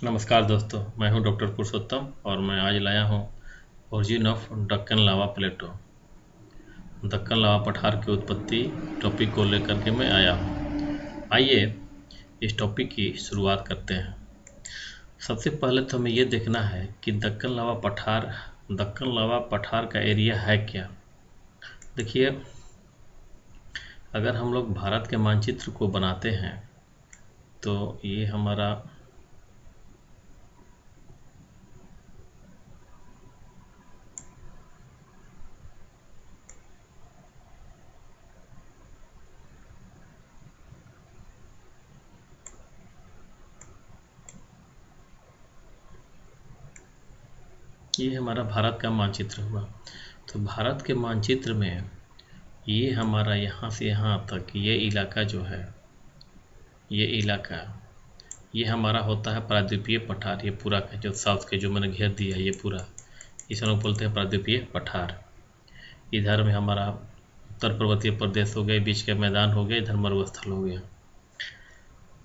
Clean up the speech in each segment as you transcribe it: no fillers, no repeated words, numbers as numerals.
नमस्कार दोस्तों, मैं हूं डॉक्टर पुरुषोत्तम और मैं आज लाया हूं ओरिजिन ऑफ दक्कन लावा प्लेटो। दक्कन लावा पठार की उत्पत्ति टॉपिक को लेकर के मैं आया हूं। आइए इस टॉपिक की शुरुआत करते हैं। सबसे पहले तो हमें ये देखना है कि दक्कन लावा पठार का एरिया है क्या। देखिए, अगर हम लोग भारत के मानचित्र को बनाते हैं तो ये हमारा भारत का मानचित्र हुआ। तो भारत के मानचित्र में ये हमारा यहाँ से यहाँ तक ये इलाका जो है, ये हमारा होता है प्रायद्वीपीय पठार। ये पूरा का जो साउथ के जो मैंने घेर दिया है, ये पूरा इसे लोग बोलते हैं प्रायद्वीपीय पठार। इधर में हमारा उत्तर पर्वतीय प्रदेश हो गए, बीच के मैदान हो गए, इधर मरुस्थल हो गया।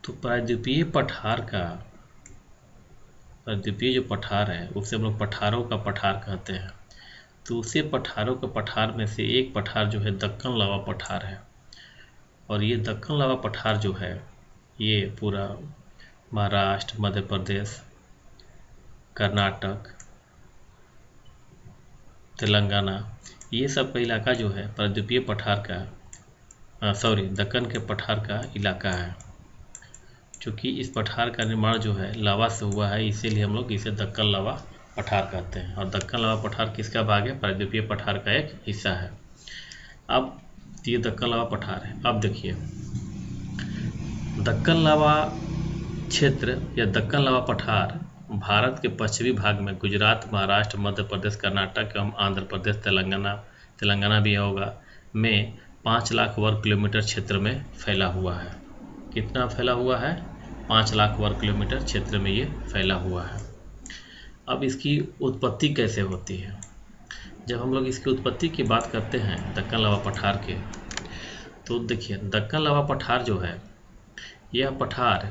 तो प्रायद्वीपीय जो पठार है उसे हम लोग पठारों का पठार कहते हैं। तो उसे पठारों के पठार में से एक पठार जो है दक्कन लावा पठार है। और ये दक्कन लावा पठार जो है ये पूरा महाराष्ट्र, मध्य प्रदेश, कर्नाटक, तेलंगाना, ये सब का इलाका जो है प्रायद्वीपीय पठार का दक्कन के पठार का इलाका है। क्योंकि इस पठार का निर्माण जो है लावा से हुआ है, इसीलिए हम लोग इसे दक्कन लावा पठार कहते हैं। और दक्कन लावा पठार किसका भाग है? प्रायद्वीपीय पठार का एक हिस्सा है। अब ये दक्कन लावा पठार है। अब देखिए, दक्कन लावा क्षेत्र या दक्कन लावा पठार भारत के पश्चिमी भाग में गुजरात, महाराष्ट्र, मध्य प्रदेश, कर्नाटक एवं आंध्र प्रदेश, तेलंगाना भी होगा में 5 लाख वर्ग किलोमीटर क्षेत्र में फैला हुआ है। कितना फैला हुआ है? 5 लाख वर्ग किलोमीटर क्षेत्र में ये फैला हुआ है। अब इसकी उत्पत्ति कैसे होती है? जब हम लोग इसकी उत्पत्ति की बात करते हैं दक्कन लावा पठार के, तो देखिए, दक्कन लावा पठार जो है, यह पठार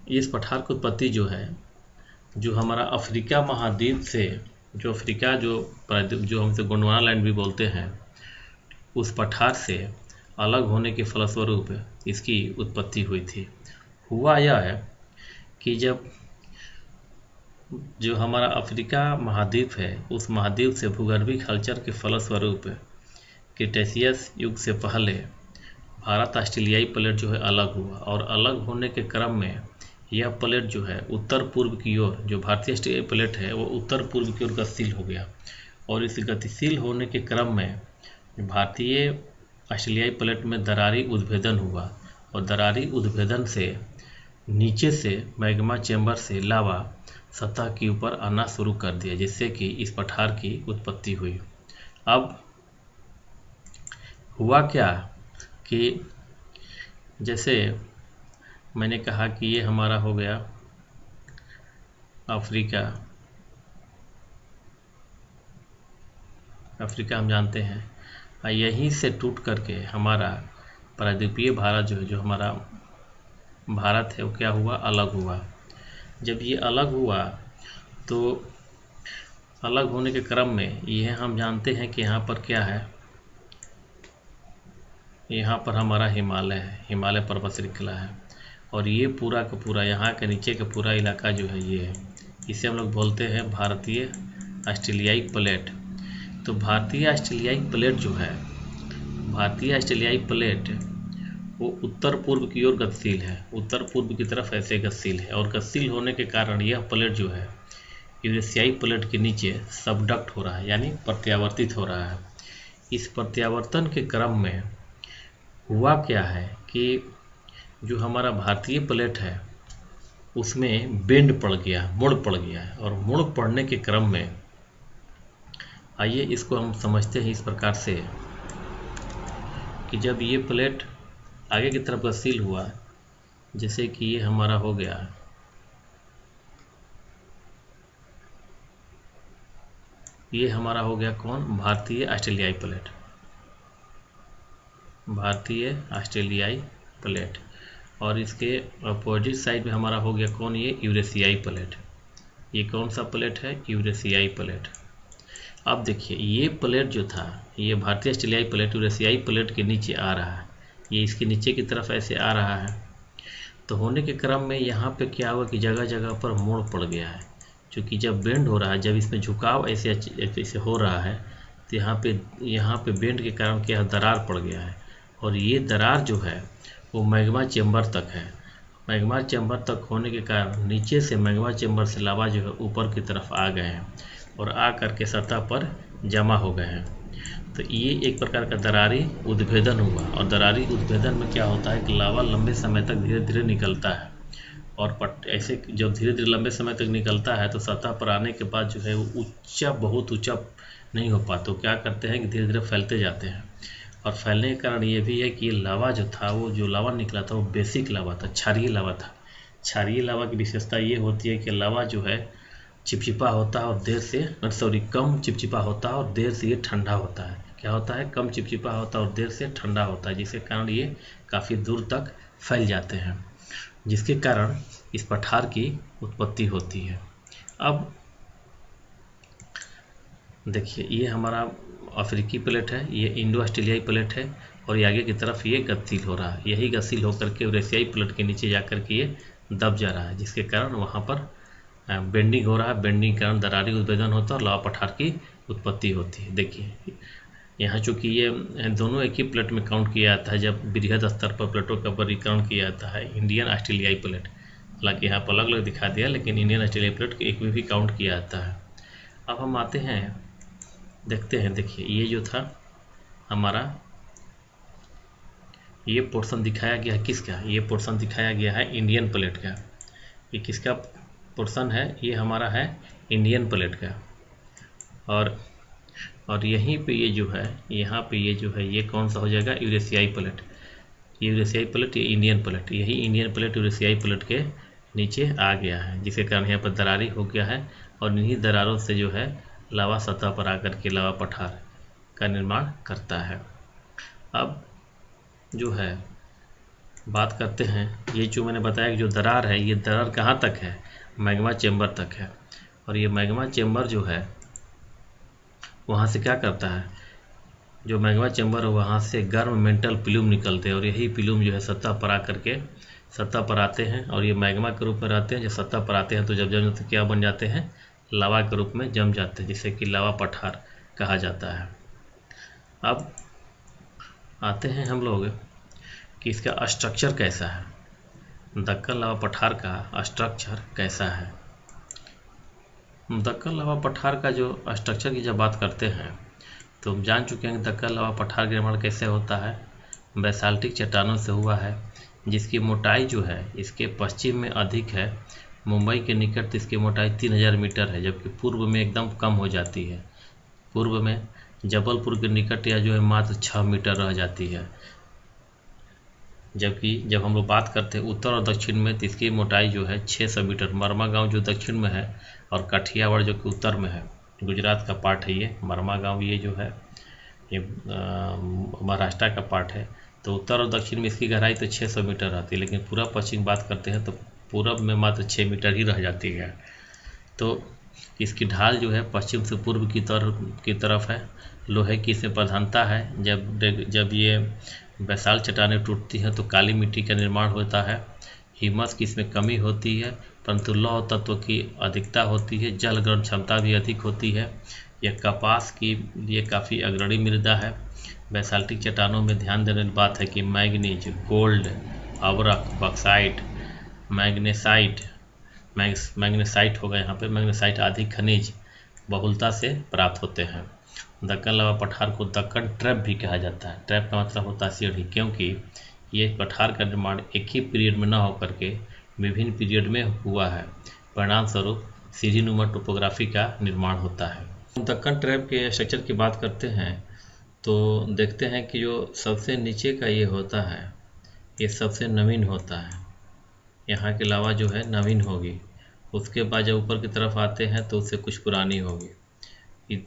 इस पठार की उत्पत्ति जो है, जो हमारा अफ्रीका महाद्वीप से, जो हम इसे गोंडवाना लैंड भी बोलते हैं, उस पठार से अलग होने के फलस्वरूप इसकी उत्पत्ति हुई थी। हुआ यह है कि जब जो हमारा अफ्रीका महाद्वीप है, उस महाद्वीप से भूगर्भीय हलचल के फलस्वरूप क्रिटेशियस युग से पहले भारत ऑस्ट्रेलियाई प्लेट जो है अलग हुआ। और अलग होने के क्रम में यह प्लेट जो है उत्तर पूर्व की ओर, जो भारतीय ऑस्ट्रेलियाई प्लेट है वो उत्तर पूर्व की ओर गतिशील हो गया। और इस गतिशील होने के क्रम में भारतीय ऑस्ट्रेलियाई प्लेट में दरारी उद्भेदन हुआ। और दरारी उद्भेदन से नीचे से मैग्मा चैम्बर से लावा सतह के ऊपर आना शुरू कर दिया, जिससे कि इस पठार की उत्पत्ति हुई। अब हुआ क्या कि जैसे मैंने कहा कि ये हमारा हो गया अफ्रीका हम जानते हैं। यहीं से टूट करके हमारा प्रायद्वीपीय भारत जो है, जो हमारा भारत है, वो क्या हुआ? अलग हुआ। जब ये अलग हुआ तो अलग होने के क्रम में यह हम जानते हैं कि यहाँ पर क्या है, यहाँ पर हमारा हिमालय है, हिमालय पर्वत श्रृंखला है। और ये पूरा का पूरा यहाँ के नीचे का पूरा इलाका जो है ये है, इसे हम लोग बोलते हैं भारतीय ऑस्ट्रेलियाई प्लेट। तो भारतीय ऑस्ट्रेलियाई प्लेट जो है, भारतीय ऑस्ट्रेलियाई प्लेट वो उत्तर पूर्व की ओर गतिशील है, उत्तर पूर्व की तरफ ऐसे गतिशील है। और गतिशील होने के कारण यह प्लेट जो है यूरेशियाई प्लेट के नीचे सबडक्ट हो रहा है, यानी प्रत्यावर्तित हो रहा है। इस प्रत्यावर्तन के क्रम में हुआ क्या है कि जो हमारा भारतीय प्लेट है उसमें बेंड पड़ गया, मुड़ पड़ गया है। और मुड़ पड़ने के क्रम में, आइए इसको हम समझते हैं इस प्रकार से कि जब ये प्लेट आगे की तरफ गतिशील हुआ, जैसे कि ये हमारा हो गया, ये हमारा हो गया कौन? भारतीय ऑस्ट्रेलियाई प्लेट, भारतीय ऑस्ट्रेलियाई प्लेट। और इसके अपोजिट साइड में हमारा हो गया कौन, ये यूरेशियाई प्लेट। ये कौन सा प्लेट है, यूरेशियाई प्लेट। अब देखिए ये प्लेट जो था, ये भारतीय ऑस्ट्रेलियाई प्लेट यूरेशियाई प्लेट के नीचे आ रहा है, ये इसके नीचे की तरफ ऐसे आ रहा है। तो होने के क्रम में यहाँ पे क्या हुआ कि जगह जगह पर मोड़ पड़ गया है, क्योंकि जब बेंड हो रहा है, जब इसमें झुकाव ऐसे हो रहा है, तो यहाँ पे बेंड के कारण क्या दरार पड़ गया है। और ये दरार जो है वो मैग्मा चेम्बर तक है। मैग्मा चेम्बर तक होने के कारण नीचे से मैग्मा चेम्बर से लावा जो है ऊपर की तरफ आ गए हैं और आ करके सतह पर जमा हो गए हैं। तो ये एक प्रकार का दरारी उद्भेदन हुआ। और दरारी उद्भेदन में क्या होता है कि लावा लंबे समय तक धीरे धीरे निकलता है, और ऐसे जब धीरे धीरे लंबे समय तक निकलता है तो सतह पर आने के बाद जो है वो ऊंचा, बहुत ऊंचा नहीं हो पाता। तो क्या करते हैं कि धीरे धीरे फैलते जाते हैं। और फैलने के कारण ये भी है कि ये लावा जो था, वो जो लावा निकला था वो बेसिक लावा था, क्षारीय लावा था। क्षारीय लावा की विशेषता ये होती है कि लावा जो है चिपचिपा होता है और देर से कम चिपचिपा होता है और देर से ये ठंडा होता है। क्या होता है, कम चिपचिपा होता है और देर से ठंडा होता है, जिसके कारण ये काफ़ी दूर तक फैल जाते हैं, जिसके कारण इस पठार की उत्पत्ति होती है। अब देखिए ये हमारा अफ्रीकी प्लेट है, ये इंडो ऑस्ट्रेलियाई प्लेट है, और ये आगे की तरफ ये गतिशील हो रहा है। यही गतिशील होकर के यूरेशियाई प्लेट के नीचे जाकर के ये दब जा रहा है, जिसके कारण वहाँ पर बेंडिंग हो रहा है। बेंडिंग के कारण दरारी उद्भेदन होता है और लावा पठार की उत्पत्ति होती है। देखिए यहाँ चूँकि ये दोनों एक ही प्लेट में काउंट किया जाता है, जब बृहद स्तर पर प्लेटों का वर्गीकरण किया जाता है, इंडियन ऑस्ट्रेलियाई प्लेट। हालांकि यहाँ पर अलग अलग दिखा दिया, लेकिन इंडियन ऑस्ट्रेलियाई प्लेट एक में भी काउंट किया जाता है। अब हम आते हैं, देखते हैं। देखिए ये जो था हमारा, ये पोर्शन दिखाया गया है किसका, ये पोर्शन दिखाया गया है इंडियन प्लेट का। ये किसका पोर्शन है, ये हमारा है इंडियन प्लेट का। और यहीं पे ये जो है, यहाँ पे ये जो है, ये कौन सा हो जाएगा, यूरेशियाई प्लेट। ये यूरेशियाई प्लेट, ये इंडियन प्लेट। यही इंडियन प्लेट यूरेशियाई प्लेट के नीचे आ गया है, जिसके कारण यहाँ पर दरारी हो गया है। और इन्हीं दरारों से जो है लावा सतह पर आकर के लावा पठार का निर्माण करता है। अब जो है बात करते हैं, ये जो मैंने बताया कि जो दरार है, ये दरार कहाँ तक है, मैग्मा चेम्बर तक है। और ये मैग्मा चेम्बर जो है वहाँ से क्या करता है, जो मैग्मा चेम्बर है वहाँ से गर्म मेंटल प्लूम निकलते हैं, और यही प्लूम जो है सतह पर आकर के सतह पर आते हैं, और ये मैग्मा के रूप में रहते हैं। जब सतह पर आते हैं तो जब जम जाते क्या बन जाते हैं, लावा के रूप में जम जाते हैं, जिसे कि लावा पठार कहा जाता है। अब आते हैं हम लोग कि इसका स्ट्रक्चर कैसा है, दक्कन लावा पठार का स्ट्रक्चर कैसा है। दक्कन लावा पठार का जो स्ट्रक्चर की जब बात करते हैं तो हम जान चुके हैं कि दक्कन लावा पठार का निर्माण कैसे होता है, बेसाल्टिक चट्टानों से हुआ है, जिसकी मोटाई जो है इसके पश्चिम में अधिक है। मुंबई के निकट इसकी मोटाई 3000 मीटर है, जबकि पूर्व में एकदम कम हो जाती है। पूर्व में जबलपुर के निकट या जो है मात्र 6 मीटर रह जाती है। जबकि जब हम लोग बात करते हैं उत्तर और दक्षिण में, तो इसकी मोटाई जो है 600 मीटर। मरमा गांव जो दक्षिण में है और काठियावाड़ जो कि उत्तर में है, गुजरात का पार्ट है ये। मरमा गांव ये जो है ये महाराष्ट्र का पार्ट है। तो उत्तर और दक्षिण में इसकी गहराई तो 600 मीटर रहती है, लेकिन पूरब पश्चिम बात करते हैं तो पूरब में मात्र 6 मीटर ही रह जाती है। तो इसकी ढाल जो है पश्चिम से पूर्व की तरफ है। लोहे की इसमें प्रधानता है। जब ये बैसाल्ट चट्टानें टूटती हैं तो काली मिट्टी का निर्माण होता है। ह्यूमस की इसमें कमी होती है, परंतु लौह तत्व की अधिकता होती है। जल ग्रहण क्षमता भी अधिक होती है। यह कपास की लिए काफ़ी अग्रणी मृदा है। बैसाल्टिक चट्टानों में ध्यान देने की बात है कि मैग्नीज, गोल्ड, अवरक, बक्साइट, मैग्नेसाइट होगा यहाँ पे, मैग्नेसाइट आदि खनिज बहुलता से प्राप्त होते हैं। दक्कन लावा पठार को दक्कन ट्रैप भी कहा जाता है। ट्रैप का मतलब होता है सीढ़ी, क्योंकि ये पठार का निर्माण एक ही पीरियड में न होकर के विभिन्न पीरियड में हुआ है। परिणाम स्वरूप सीढ़ीनुमा टोपोग्राफी का निर्माण होता है। दक्कन ट्रैप के स्ट्रक्चर की बात करते हैं तो देखते हैं कि जो सबसे नीचे का ये होता है, ये सबसे नवीन होता है। यहाँ की लावा जो है नवीन होगी। उसके बाद जब ऊपर की तरफ आते हैं तो उससे कुछ पुरानी होगी।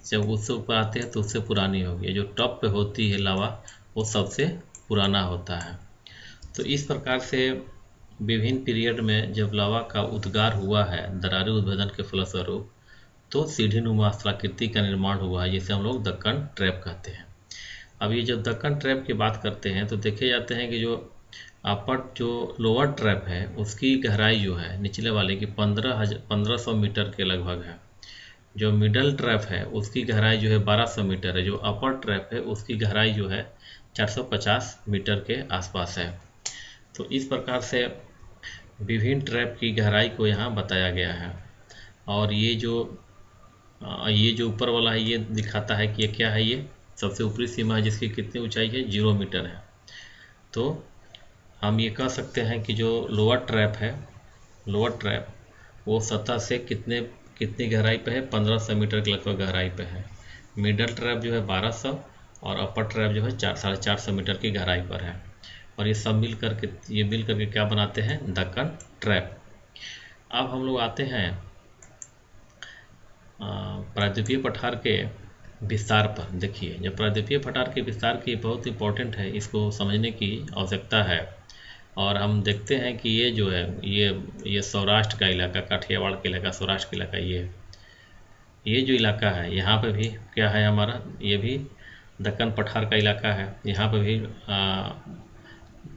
जब उससे ऊपर आते हैं तो उससे पुरानी होगी। जो टॉप पे होती है लावा वो सबसे पुराना होता है। तो इस प्रकार से विभिन्न पीरियड में जब लावा का उद्गार हुआ है दरारी उद्भेदन के फलस्वरूप, तो सीढ़ीनुमा स्थलाकृति का निर्माण हुआ है, जिसे हम लोग दक्कन ट्रैप कहते हैं। अब ये जब दक्कन ट्रैप की बात करते हैं तो देखे जाते हैं कि जो लोअर ट्रैप है उसकी गहराई जो है निचले वाले की 1500 मीटर के लगभग है। जो मिडल ट्रैप है उसकी गहराई जो है 1200 मीटर है। जो अपर ट्रैप है उसकी गहराई जो है 450 मीटर के आसपास है। तो इस प्रकार से विभिन्न ट्रैप की गहराई को यहाँ बताया गया है। और ये जो ऊपर वाला है ये दिखाता है कि ये क्या है, ये सबसे ऊपरी सीमा है जिसकी कितनी ऊंचाई है, 0 मीटर है। तो हम ये कह सकते हैं कि जो लोअर ट्रैप वो सतह से कितनी गहराई पे है, 1500 मीटर के लगभग गहराई पे है। मिडल ट्रैप जो है 1200 और अपर ट्रैप जो है 450 मीटर की गहराई पर है। और ये सब मिल करके क्या बनाते हैं, दक्कन ट्रैप। अब हम लोग आते हैं प्रायद्वीपीय पठार के विस्तार पर। देखिए, जब प्रायद्वीपीय पठार के विस्तार की बहुत इंपॉर्टेंट है, इसको समझने की आवश्यकता है। और हम देखते हैं कि ये जो है ये सौराष्ट्र का इलाका, काठियावाड़ का इलाका, सौराष्ट्र का इलाका, ये जो इलाका है यहाँ पे भी क्या है हमारा, ये भी दक्कन पठार का इलाका है। यहाँ पे भी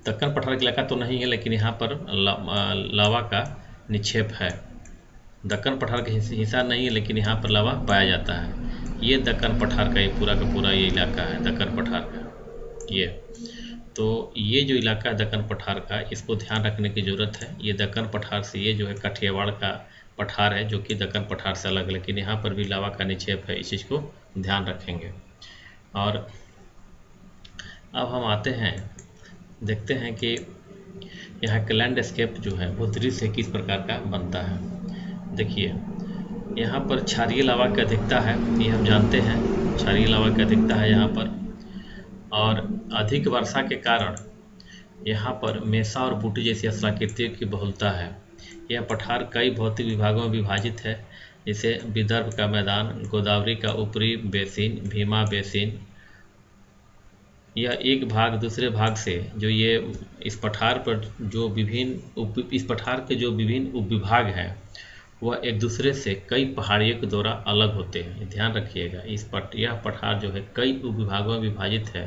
दक्कन पठार का इलाका तो नहीं है, लेकिन यहाँ पर लावा का निक्षेप है। दक्कन पठार का हिस्सा नहीं है, लेकिन यहाँ पर लावा पाया जाता है। ये दक्कन पठार का ये पूरा का पूरा ये इलाका है दक्कन पठार का। ये जो इलाका है दक्कन पठार का, इसको ध्यान रखने की ज़रूरत है। ये दक्कन पठार से ये जो है काठियावाड़ का पठार है, जो कि दक्कन पठार से अलग, लेकिन यहाँ पर भी लावा का निक्षेप है। इस चीज़ को ध्यान रखेंगे। और अब हम आते हैं, देखते हैं कि यहाँ का लैंडस्केप जो है वो दृश्य किस प्रकार का बनता है। देखिए, यहाँ पर क्षारीय लावा की अधिकता है, ये हम जानते हैं। क्षारीय लावा की अधिकता है यहाँ पर, और अधिक वर्षा के कारण यहाँ पर मेसा और बूटी जैसी स्थलाकृतियों की बहुलता है। यह पठार कई भौतिक विभागों में विभाजित है, जैसे विदर्भ का मैदान, गोदावरी का ऊपरी बेसिन, भीमा बेसिन। यह एक भाग दूसरे भाग से इस पठार के जो विभिन्न उपविभाग हैं वह एक दूसरे से कई पहाड़ियों के द्वारा अलग होते हैं। ध्यान रखिएगा, यह पठार जो है कई उपविभागों में विभाजित है,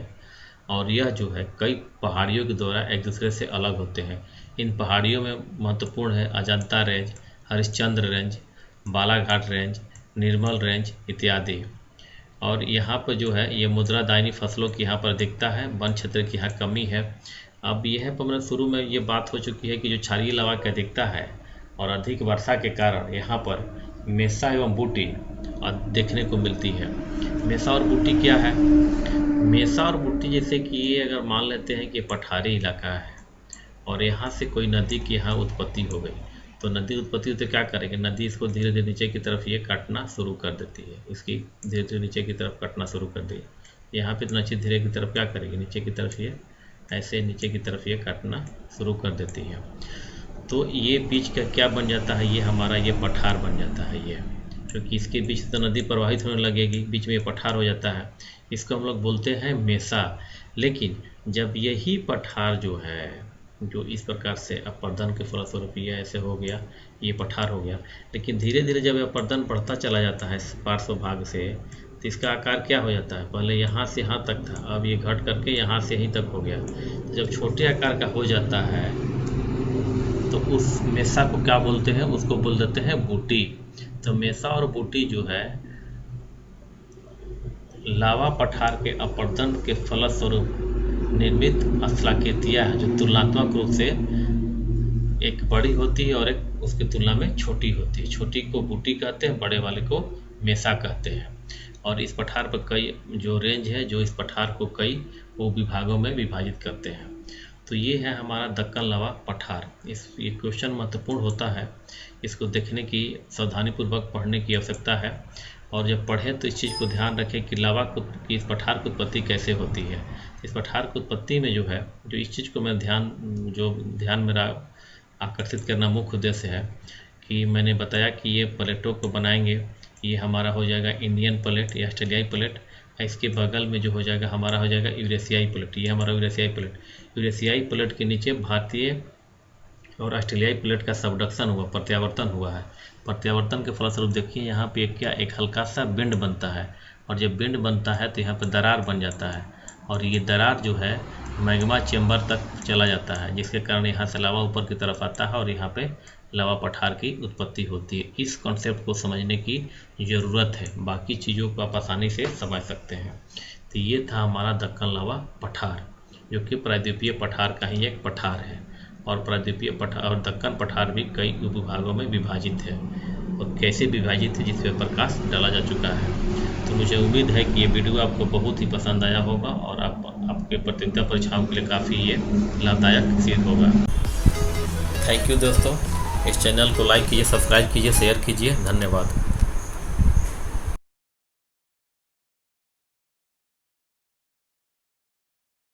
और यह जो है कई पहाड़ियों के द्वारा एक दूसरे से अलग होते हैं। इन पहाड़ियों में महत्वपूर्ण है Ajanta range, Harishchandra range, Balaghat range, Nirmal range इत्यादि। और यहाँ पर जो है ये मुद्रादायनी फसलों की यहाँ पर दिखता है, वन क्षेत्र की यहाँ कमी है। अब यह पर शुरू में ये बात हो चुकी है कि जो क्षारीय लावा की अधिकता है और अधिक वर्षा के कारण यहाँ पर मेसा एवं बूटी देखने को मिलती है। मेसा और बूटी क्या है? मेसा और बूटी जैसे कि ये अगर मान लेते हैं कि पठारी इलाका है और यहाँ से कोई नदी की यहाँ उत्पत्ति हो गई, तो नदी उत्पत्ति होते क्या करेंगे, नदी इसको धीरे धीरे नीचे की तरफ ये काटना शुरू कर देती है। इसकी धीरे धीरे नीचे की तरफ काटना शुरू कर दी। यहाँ पे तो नदी धीरे की तरफ क्या करेगी, नीचे की तरफ ये ऐसे नीचे की तरफ ये काटना शुरू कर देती है। तो ये बीच का क्या बन जाता है, ये हमारा ये पठार बन जाता है। ये क्योंकि इसके बीच तो नदी प्रवाहित होने लगेगी, बीच में ये पठार हो जाता है। इसको हम लोग बोलते हैं मेसा। लेकिन जब यही पठार जो है जो इस प्रकार से अपर्दन के फलस्वरूप ये ऐसे हो गया, ये पठार हो गया, लेकिन धीरे धीरे जब अपर्दन बढ़ता चला जाता है पार्श्व भाग से, तो इसका आकार क्या हो जाता है, पहले यहाँ से यहाँ तक था, अब ये घट करके यहाँ से यहीं तक हो गया। तो जब छोटे आकार का हो जाता है तो उस मेसा को क्या बोलते हैं, उसको बोल देते हैं बूटी। तो मेसा और बूटी जो है लावा पठार के अपर्दन के फलस्वरूप निर्मित स्थलाकृतियाँ हैं, जो तुलनात्मक रूप से एक बड़ी होती है और एक उसकी तुलना में छोटी होती है। छोटी को बूटी कहते हैं, बड़े वाले को मेसा कहते हैं। और इस पठार पर कई जो रेंज है जो इस पठार को कई विभागों में विभाजित करते हैं। तो ये है हमारा दक्कन लावा पठार। ये क्वेश्चन महत्वपूर्ण होता है, इसको देखने की सावधानीपूर्वक पढ़ने की आवश्यकता है। और जब पढ़ें तो इस चीज़ को ध्यान रखें कि इस पठार की उत्पत्ति कैसे होती है। इस पठार की उत्पत्ति में जो है जो इस चीज़ को मैं ध्यान मेरा आकर्षित करना मुख्य उद्देश्य है कि मैंने बताया कि ये प्लेटों को बनाएंगे। ये हमारा हो जाएगा इंडियन प्लेट या ऑस्ट्रेलियाई प्लेट। इसके बगल में जो हो जाएगा हमारा हो जाएगा यूरेशियाई प्लेट। ये हमारा यूरेशियाई प्लेट के नीचे भारतीय और ऑस्ट्रेलियाई प्लेट का सबडक्शन हुआ, प्रत्यावर्तन हुआ है। प्रत्यावर्तन के फलस्वरूप देखिए यहाँ पे क्या एक हल्का सा बिंड बनता है, और जब बिंड बनता है तो यहाँ पे दरार बन जाता है, और ये दरार जो है मैग्मा चेंबर तक चला जाता है, जिसके कारण यहाँ से लावा ऊपर की तरफ आता है और यहाँ पे लावा पठार की उत्पत्ति होती है। इस कॉन्सेप्ट को समझने की ज़रूरत है, बाकी चीज़ों को आप आसानी से समझ सकते हैं। तो ये था हमारा दक्कन लावा पठार, जो कि प्रायद्वीपीय पठार का ही एक पठार है, और प्रायद्वीपीय पठार और दक्कन पठार भी कई उपविभागों में विभाजित है, और कैसे विभाजित है जिस पर प्रकाश डाला जा चुका है। तो मुझे उम्मीद है कि ये वीडियो आपको बहुत ही पसंद आया होगा और आपके प्रतियोगिता परीक्षाओं के लिए काफ़ी ये लाभदायक सिद्ध होगा। थैंक यू दोस्तों, इस चैनल को लाइक कीजिए, सब्सक्राइब कीजिए, शेयर कीजिए। धन्यवाद।